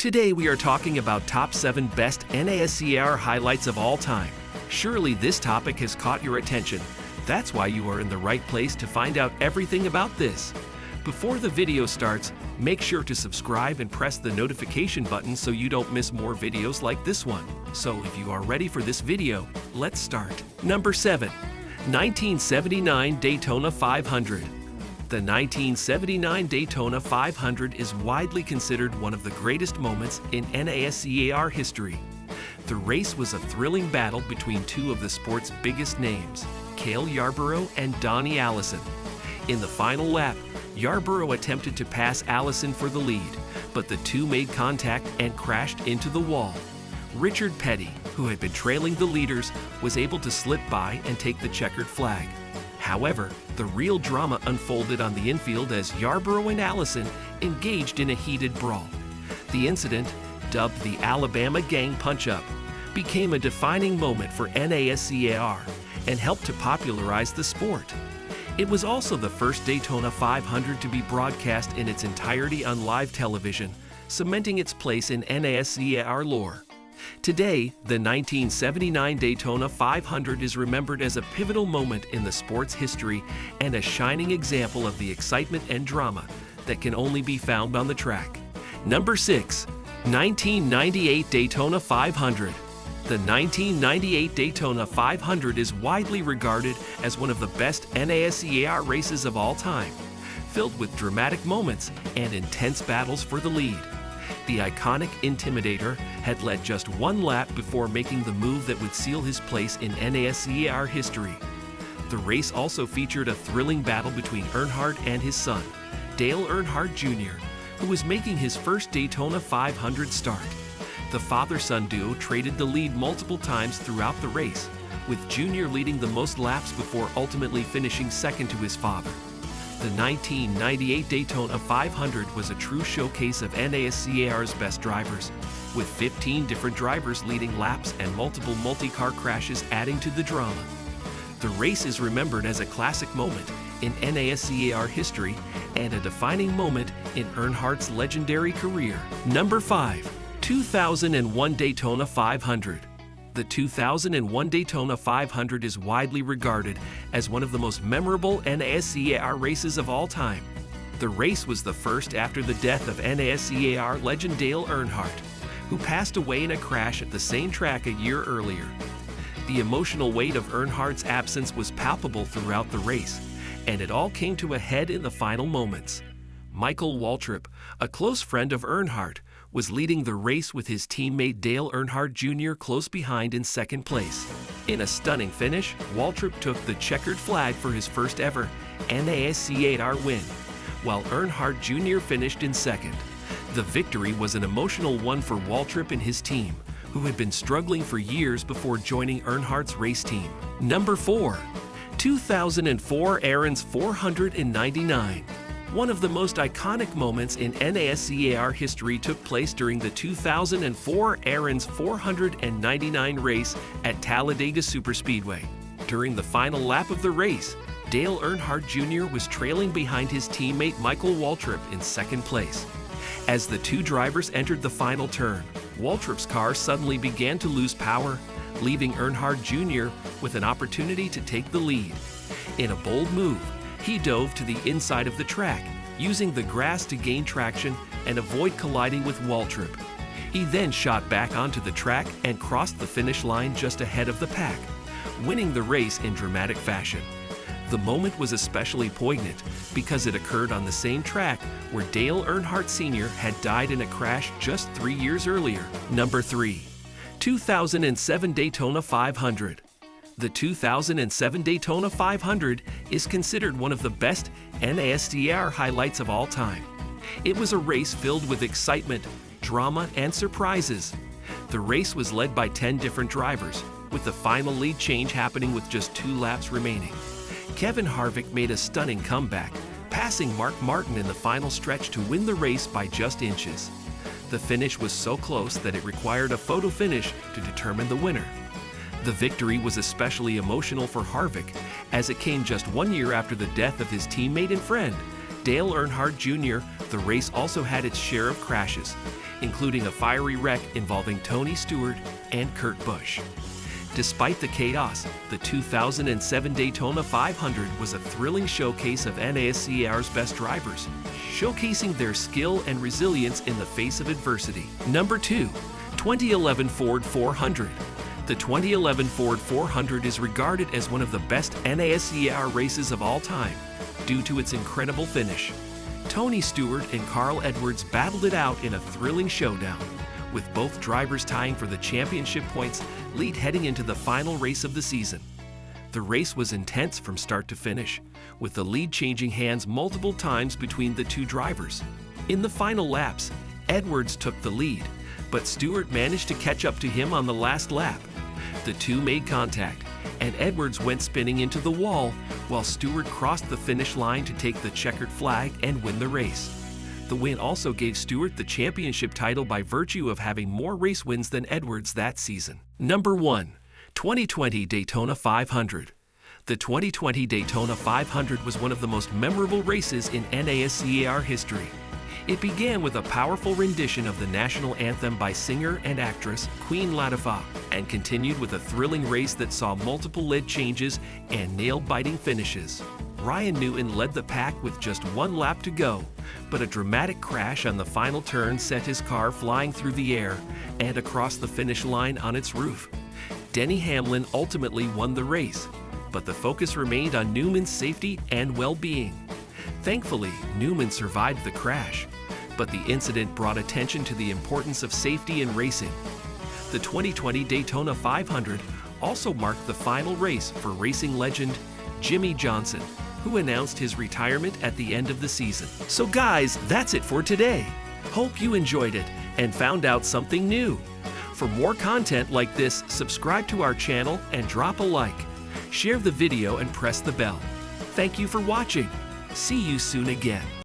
Today we are talking about top 7 best NASCAR highlights of all time. Surely this topic has caught your attention. That's why you are in the right place to find out everything about this. Before the video starts, make sure to subscribe and press the notification button so you don't miss more videos like this one. So if you are ready for this video, let's start. Number 7. 1979 Daytona 500. The 1979 Daytona 500 is widely considered one of the greatest moments in NASCAR history. The race was a thrilling battle between two of the sport's biggest names, Cale Yarborough and Donnie Allison. In the final lap, Yarborough attempted to pass Allison for the lead, but the two made contact and crashed into the wall. Richard Petty, who had been trailing the leaders, was able to slip by and take the checkered flag. However, the real drama unfolded on the infield as Yarborough and Allison engaged in a heated brawl. The incident, dubbed the Alabama Gang Punch-Up, became a defining moment for NASCAR and helped to popularize the sport. It was also the first Daytona 500 to be broadcast in its entirety on live television, cementing its place in NASCAR lore. Today, the 1979 Daytona 500 is remembered as a pivotal moment in the sport's history and a shining example of the excitement and drama that can only be found on the track. Number 6. 1998 Daytona 500. The 1998 Daytona 500 is widely regarded as one of the best NASCAR races of all time, filled with dramatic moments and intense battles for the lead. The iconic Intimidator had led just one lap before making the move that would seal his place in NASCAR history. The race also featured a thrilling battle between Earnhardt and his son, Dale Earnhardt Jr., who was making his first Daytona 500 start. The father-son duo traded the lead multiple times throughout the race, with Jr. leading the most laps before ultimately finishing second to his father. The 1998 Daytona 500 was a true showcase of NASCAR's best drivers, with 15 different drivers leading laps and multiple multi-car crashes adding to the drama. The race is remembered as a classic moment in NASCAR history and a defining moment in Earnhardt's legendary career. Number 5. 2001 Daytona 500. The 2001 Daytona 500 is widely regarded as one of the most memorable NASCAR races of all time. The race was the first after the death of NASCAR legend Dale Earnhardt, who passed away in a crash at the same track a year earlier. The emotional weight of Earnhardt's absence was palpable throughout the race, and it all came to a head in the final moments. Michael Waltrip, a close friend of Earnhardt, was leading the race with his teammate Dale Earnhardt Jr. close behind in second place. In a stunning finish, Waltrip took the checkered flag for his first ever NASCAR win, while Earnhardt Jr. finished in second. The victory was an emotional one for Waltrip and his team, who had been struggling for years before joining Earnhardt's race team. Number 4. 2004 Aaron's 499. One of the most iconic moments in NASCAR history took place during the 2004 Aaron's 499 race at Talladega Superspeedway. During the final lap of the race, Dale Earnhardt Jr. was trailing behind his teammate Michael Waltrip in second place. As the two drivers entered the final turn, Waltrip's car suddenly began to lose power, leaving Earnhardt Jr. with an opportunity to take the lead. In a bold move, he dove to the inside of the track, using the grass to gain traction and avoid colliding with Waltrip. He then shot back onto the track and crossed the finish line just ahead of the pack, winning the race in dramatic fashion. The moment was especially poignant because it occurred on the same track where Dale Earnhardt Sr. had died in a crash just 3 years earlier. Number 3. 2007 Daytona 500. The 2007 Daytona 500 is considered one of the best NASCAR highlights of all time. It was a race filled with excitement, drama, and surprises. The race was led by 10 different drivers, with the final lead change happening with just 2 laps remaining. Kevin Harvick made a stunning comeback, passing Mark Martin in the final stretch to win the race by just inches. The finish was so close that it required a photo finish to determine the winner. The victory was especially emotional for Harvick, as it came just 1 year after the death of his teammate and friend, Dale Earnhardt Jr., The race also had its share of crashes, including a fiery wreck involving Tony Stewart and Kurt Busch. Despite the chaos, the 2007 Daytona 500 was a thrilling showcase of NASCAR's best drivers, showcasing their skill and resilience in the face of adversity. Number 2, 2011 Ford 400. The 2011 Ford 400 is regarded as one of the best NASCAR races of all time due to its incredible finish. Tony Stewart and Carl Edwards battled it out in a thrilling showdown, with both drivers tying for the championship points lead heading into the final race of the season. The race was intense from start to finish, with the lead changing hands multiple times between the two drivers. In the final laps, Edwards took the lead, but Stewart managed to catch up to him on the last lap. The two made contact, and Edwards went spinning into the wall while Stewart crossed the finish line to take the checkered flag and win the race. The win also gave Stewart the championship title by virtue of having more race wins than Edwards that season. Number 1, 2020 Daytona 500. The 2020 Daytona 500 was one of the most memorable races in NASCAR history. It began with a powerful rendition of the national anthem by singer and actress Queen Latifah, and continued with a thrilling race that saw multiple lead changes and nail-biting finishes. Ryan Newton led the pack with just one lap to go, but a dramatic crash on the final turn sent his car flying through the air and across the finish line on its roof. Denny Hamlin ultimately won the race, but the focus remained on Newman's safety and well-being. Thankfully, Newman survived the crash, but the incident brought attention to the importance of safety in racing. The 2020 Daytona 500 also marked the final race for racing legend Jimmy Johnson, who announced his retirement at the end of the season. So guys, that's it for today. Hope you enjoyed it and found out something new. For more content like this, subscribe to our channel and drop a like. Share the video and press the bell. Thank you for watching. See you soon again.